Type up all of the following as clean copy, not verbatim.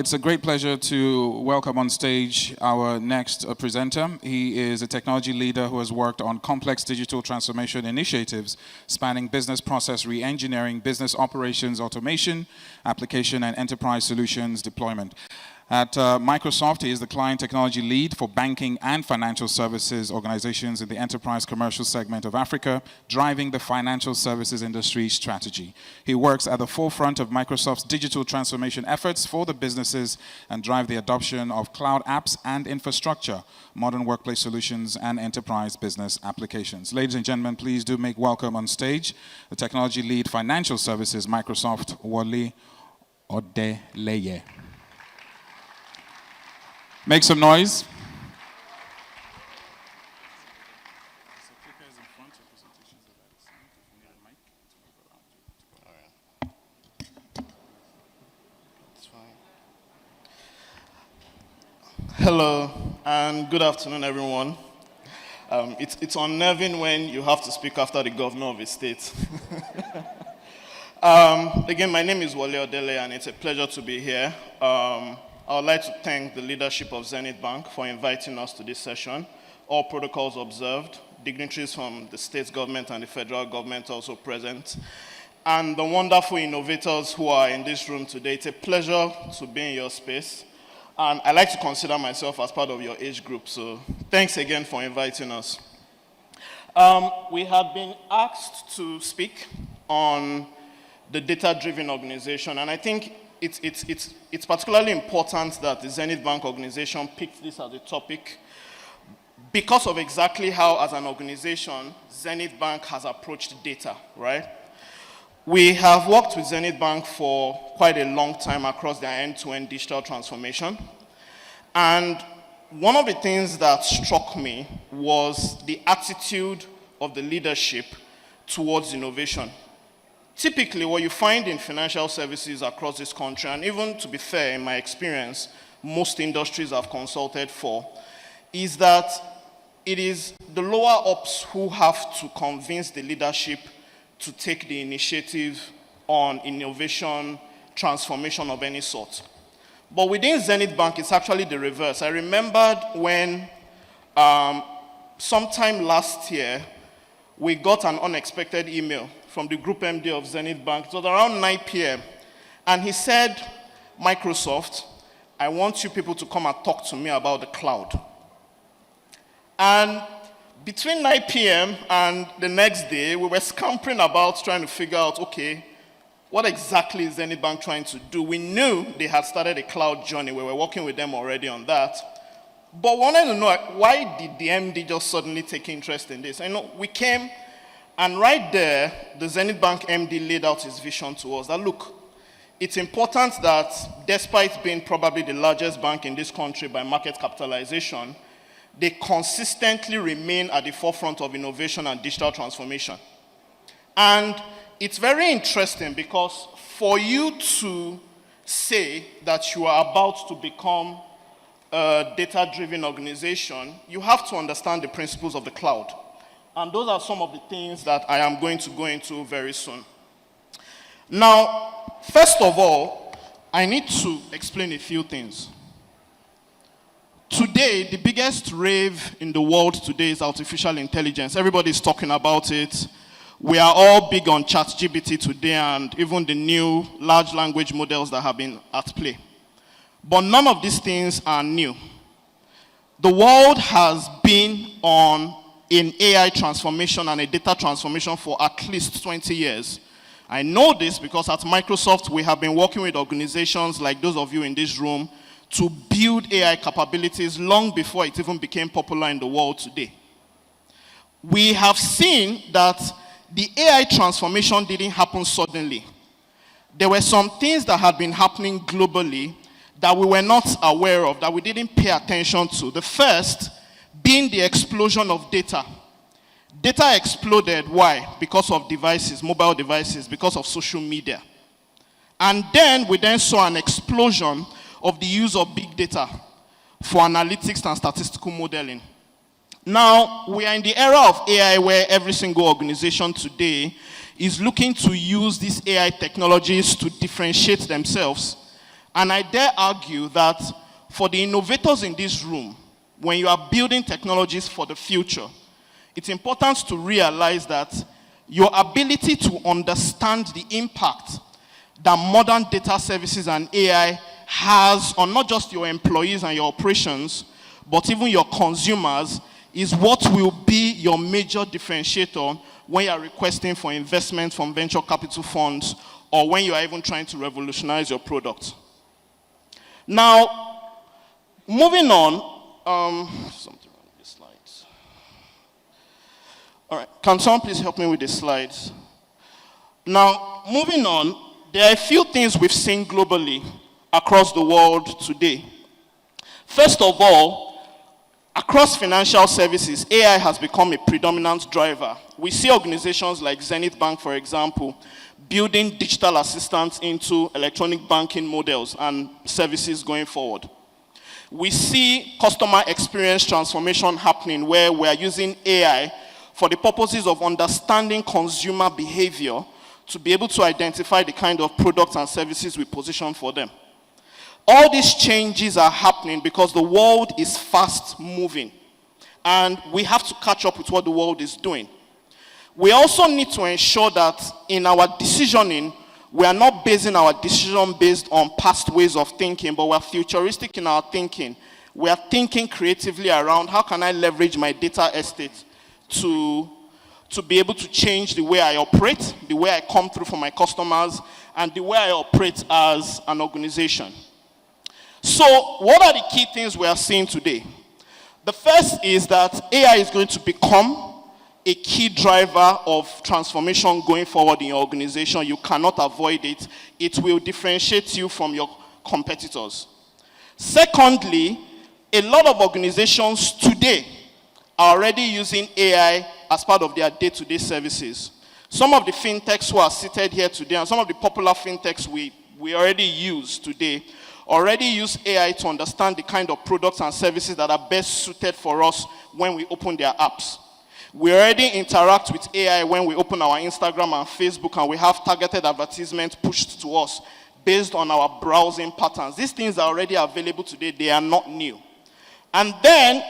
It's a great pleasure to welcome on stage our next presenter. He is a technology leader who has worked on complex digital transformation initiatives spanning business process re-engineering, business operations automation, application and enterprise solutions deployment. At Microsoft, he is the client technology lead for banking and financial services organizations in the enterprise commercial segment of Africa, driving the financial services industry strategy. He works at the forefront of Microsoft's digital transformation efforts for the businesses and drive the adoption of cloud apps and infrastructure, modern workplace solutions, and enterprise business applications. Ladies and gentlemen, please do make welcome on stage the technology lead financial services, Microsoft, Wole Odeleye. Make some noise. Hello, and good afternoon, everyone. It's unnerving when you have to speak after the governor of a state. Again, my name is Wole Odeleye, and it's a pleasure to be here. I would like to thank the leadership of Zenith Bank for inviting us to this session. All protocols observed, dignitaries from the state government and the federal government also present, and the wonderful innovators who are in this room today. It's a pleasure to be in your space, and I like to consider myself as part of your age group, so thanks again for inviting us. We have been asked to speak on the data-driven organization, and I think it's particularly important that the Zenith Bank organization picked this as a topic because of exactly how, as an organization, Zenith Bank has approached data, right? We have worked with Zenith Bank for quite a long time across their end-to-end digital transformation. And one of the things that struck me was the attitude of the leadership towards innovation. Typically, what you find in financial services across this country, and even to be fair, in my experience, most industries I've consulted for, is that it is the lower ups who have to convince the leadership to take the initiative on innovation, transformation of any sort. But within Zenith Bank, it's actually the reverse. I remembered when sometime last year, we got an unexpected email from the Group MD of Zenith Bank. It was around 9 p.m. And he said, Microsoft, I want you people to come and talk to me about the cloud. And between 9 p.m. and the next day, we were scampering about trying to figure out, okay, what exactly is Zenith Bank trying to do? We knew they had started a cloud journey. We were working with them already on that. But wanted to know, why did the MD just suddenly take interest in this? I know we came, and right there, the Zenith Bank MD laid out his vision to us that, look, it's important that despite being probably the largest bank in this country by market capitalization, they consistently remain at the forefront of innovation and digital transformation. And it's very interesting because for you to say that you are about to become a data-driven organization, you have to understand the principles of the cloud. And those are some of the things that I am going to go into very soon. Now, first of all, I need to explain a few things. Today, the biggest rave in the world today is artificial intelligence. Everybody's talking about it. We are all big on ChatGPT today and even the new large language models that have been at play. But none of these things are new. The world has been on an AI transformation and a data transformation for at least 20 years. I know this because at Microsoft, we have been working with organizations like those of you in this room to build AI capabilities long before it even became popular in the world today. We have seen that the AI transformation didn't happen suddenly. There were some things that had been happening globally that we were not aware of, that we didn't pay attention to. The first being the explosion of data. Data exploded, why? Because of devices, mobile devices, because of social media. And then we then saw an explosion of the use of big data for analytics and statistical modeling. Now, we are in the era of AI where every single organization today is looking to use these AI technologies to differentiate themselves And I dare argue that for the innovators in this room, when you are building technologies for the future, it's important to realize that your ability to understand the impact that modern data services and AI has on not just your employees and your operations, but even your consumers, is what will be your major differentiator when you are requesting for investment from venture capital funds or when you are even trying to revolutionize your product. Now, moving on, something wrong with the slides. All right, can someone please help me with the slides? Now, moving on, there are a few things we've seen globally across the world today. First of all, across financial services, AI has become a predominant driver. We see organizations like Zenith Bank, for example, building digital assistants into electronic banking models and services going forward. We see customer experience transformation happening where we are using AI for the purposes of understanding consumer behavior to be able to identify the kind of products and services we position for them. All these changes are happening because the world is fast moving and we have to catch up with what the world is doing. We also need to ensure that in our decisioning, we are not basing our decision based on past ways of thinking, but we're futuristic in our thinking. We are thinking creatively around how can I leverage my data estate to be able to change the way I operate, the way I come through for my customers, and the way I operate as an organization. So, what are the key things we are seeing today? The first is that AI is going to become a key driver of transformation going forward in your organization. You cannot avoid it. It will differentiate you from your competitors. Secondly, a lot of organizations today are already using AI as part of their day-to-day services. Some of the fintechs who are seated here today and some of the popular fintechs we already use today already use AI to understand the kind of products and services that are best suited for us when we open their apps. We already interact with AI when we open our Instagram and Facebook and we have targeted advertisements pushed to us based on our browsing patterns. These things are already available today. They are not new. And then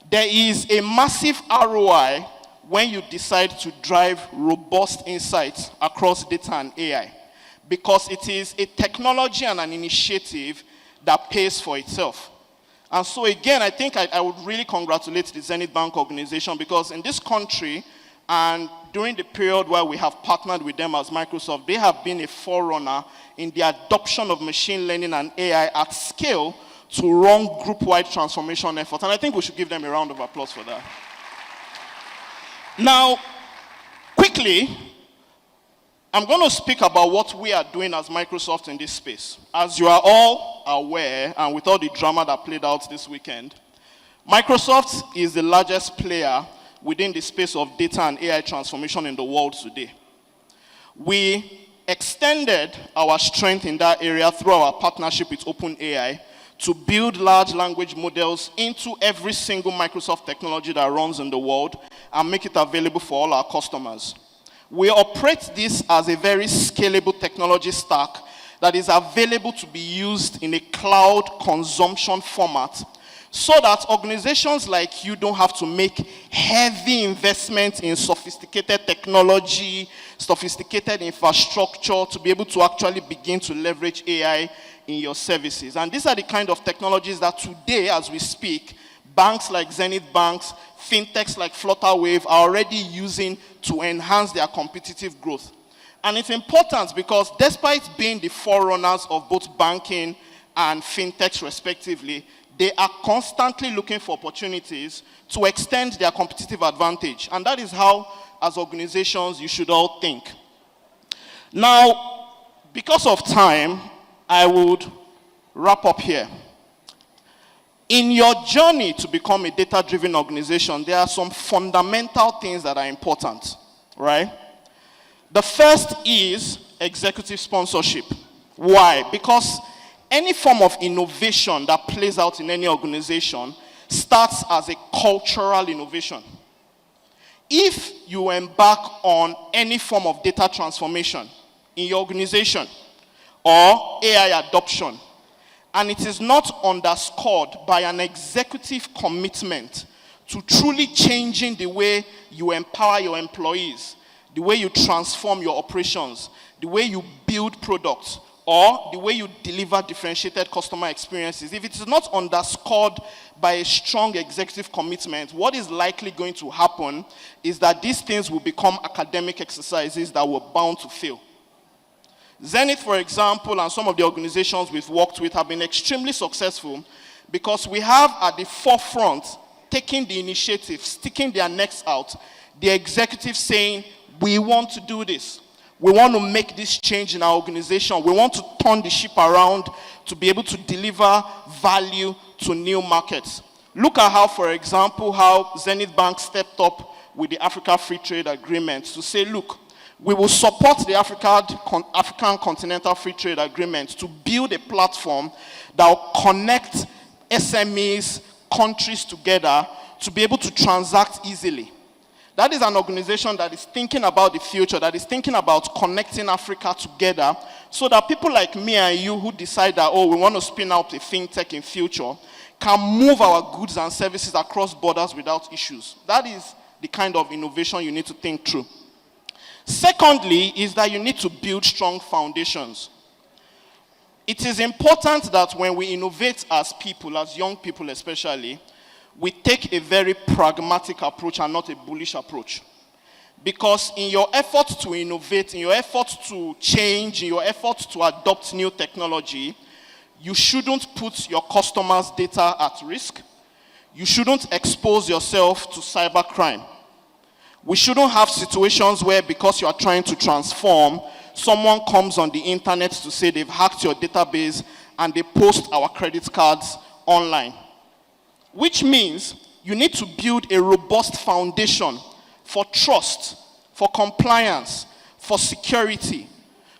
there is a massive ROI when you decide to drive robust insights across data and AI, because it is a technology and an initiative that pays for itself. And so again, I think I would really congratulate the Zenith Bank organization, because in this country, and during the period where we have partnered with them as Microsoft, they have been a forerunner in the adoption of machine learning and AI at scale to run group-wide transformation efforts. And I think we should give them a round of applause for that. Now, quickly, I'm going to speak about what we are doing as Microsoft in this space. As you are all aware, and with all the drama that played out this weekend, Microsoft is the largest player within the space of data and AI transformation in the world today. We extended our strength in that area through our partnership with OpenAI to build large language models into every single Microsoft technology that runs in the world and make it available for all our customers. We operate this as a very scalable technology stack that is available to be used in a cloud consumption format, so that organizations like you don't have to make heavy investments in sophisticated technology, sophisticated infrastructure to be able to actually begin to leverage AI in your services. And these are the kind of technologies that today, as we speak, banks like Zenith Banks, fintechs like Flutterwave are already using to enhance their competitive growth. And it's important because despite being the forerunners of both banking and fintechs respectively, they are constantly looking for opportunities to extend their competitive advantage. And that is how, as organizations, you should all think. Now, because of time, I would wrap up here. In your journey to become a data-driven organization, there are some fundamental things that are important, right? The first is executive sponsorship. Why? Because any form of innovation that plays out in any organization starts as a cultural innovation. If you embark on any form of data transformation in your organization or AI adoption, and it is not underscored by an executive commitment to truly changing the way you empower your employees, the way you transform your operations, the way you build products, or the way you deliver differentiated customer experiences, if it is not underscored by a strong executive commitment, what is likely going to happen is that these things will become academic exercises that were bound to fail. Zenith, for example, and some of the organizations we've worked with have been extremely successful because we have at the forefront, taking the initiative, sticking their necks out, the executive saying, we want to do this. We want to make this change in our organization. We want to turn the ship around to be able to deliver value to new markets. Look at how, for example, how Zenith Bank stepped up with the Africa Free Trade Agreement to say, look, we will support the African Continental Free Trade Agreement to build a platform that will connect SMEs, countries together to be able to transact easily. That is an organization that is thinking about the future, that is thinking about connecting Africa together so that people like me and you who decide that, we want to spin out a fintech in future, can move our goods and services across borders without issues. That is the kind of innovation you need to think through. Secondly, is that you need to build strong foundations. It is important that when we innovate as people, as young people especially, we take a very pragmatic approach and not a bullish approach. Because in your effort to innovate, in your effort to change, in your effort to adopt new technology, you shouldn't put your customers' data at risk. You shouldn't expose yourself to cybercrime. We shouldn't have situations where because you are trying to transform, someone comes on the internet to say they've hacked your database and they post our credit cards online. Which means you need to build a robust foundation for trust, for compliance, for security,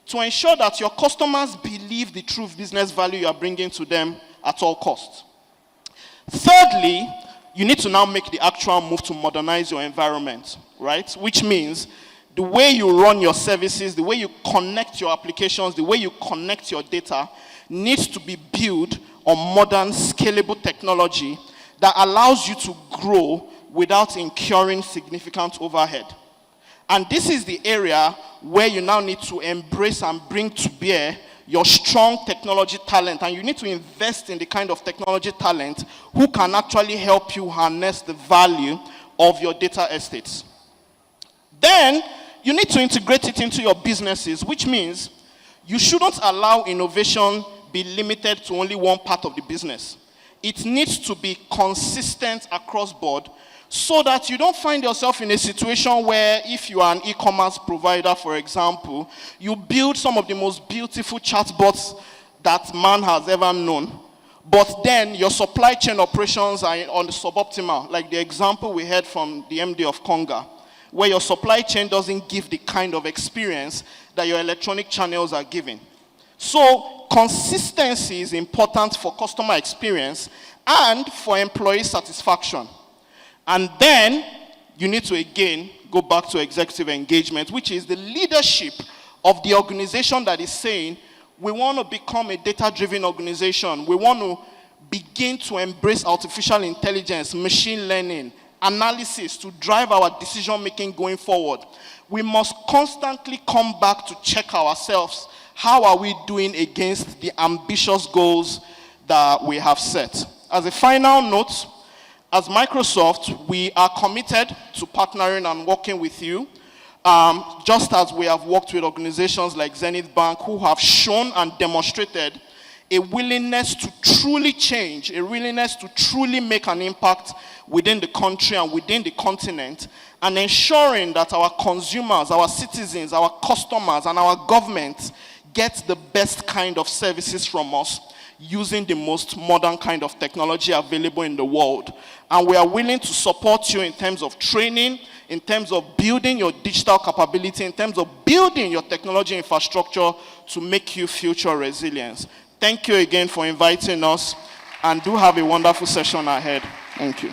to ensure that your customers believe the true business value you are bringing to them at all costs. Thirdly, you need to now make the actual move to modernize your environment, right? Which means the way you run your services, the way you connect your applications, the way you connect your data needs to be built on modern, scalable technology that allows you to grow without incurring significant overhead. And this is the area where you now need to embrace and bring to bear your strong technology talent, and you need to invest in the kind of technology talent who can actually help you harness the value of your data estates. Then, you need to integrate it into your businesses, which means you shouldn't allow innovation be limited to only one part of the business. It needs to be consistent across board so that you don't find yourself in a situation where if you are an e-commerce provider, for example, you build some of the most beautiful chatbots that man has ever known, but then your supply chain operations are on the suboptimal, like the example we heard from the MD of Conga, where your supply chain doesn't give the kind of experience that your electronic channels are giving. So consistency is important for customer experience and for employee satisfaction. And then you need to again go back to executive engagement, which is the leadership of the organization that is saying, we want to become a data-driven organization. We want to begin to embrace artificial intelligence, machine learning, analysis to drive our decision-making going forward. We must constantly come back to check ourselves. How are we doing against the ambitious goals that we have set? As a final note, as Microsoft, we are committed to partnering and working with you, just as we have worked with organizations like Zenith Bank, who have shown and demonstrated a willingness to truly change, a willingness to truly make an impact within the country and within the continent, and ensuring that our consumers, our citizens, our customers, and our government get the best kind of services from us using the most modern kind of technology available in the world. And we are willing to support you in terms of training, in terms of building your digital capability, in terms of building your technology infrastructure to make you future resilient. Thank you again for inviting us, and do have a wonderful session ahead. Thank you.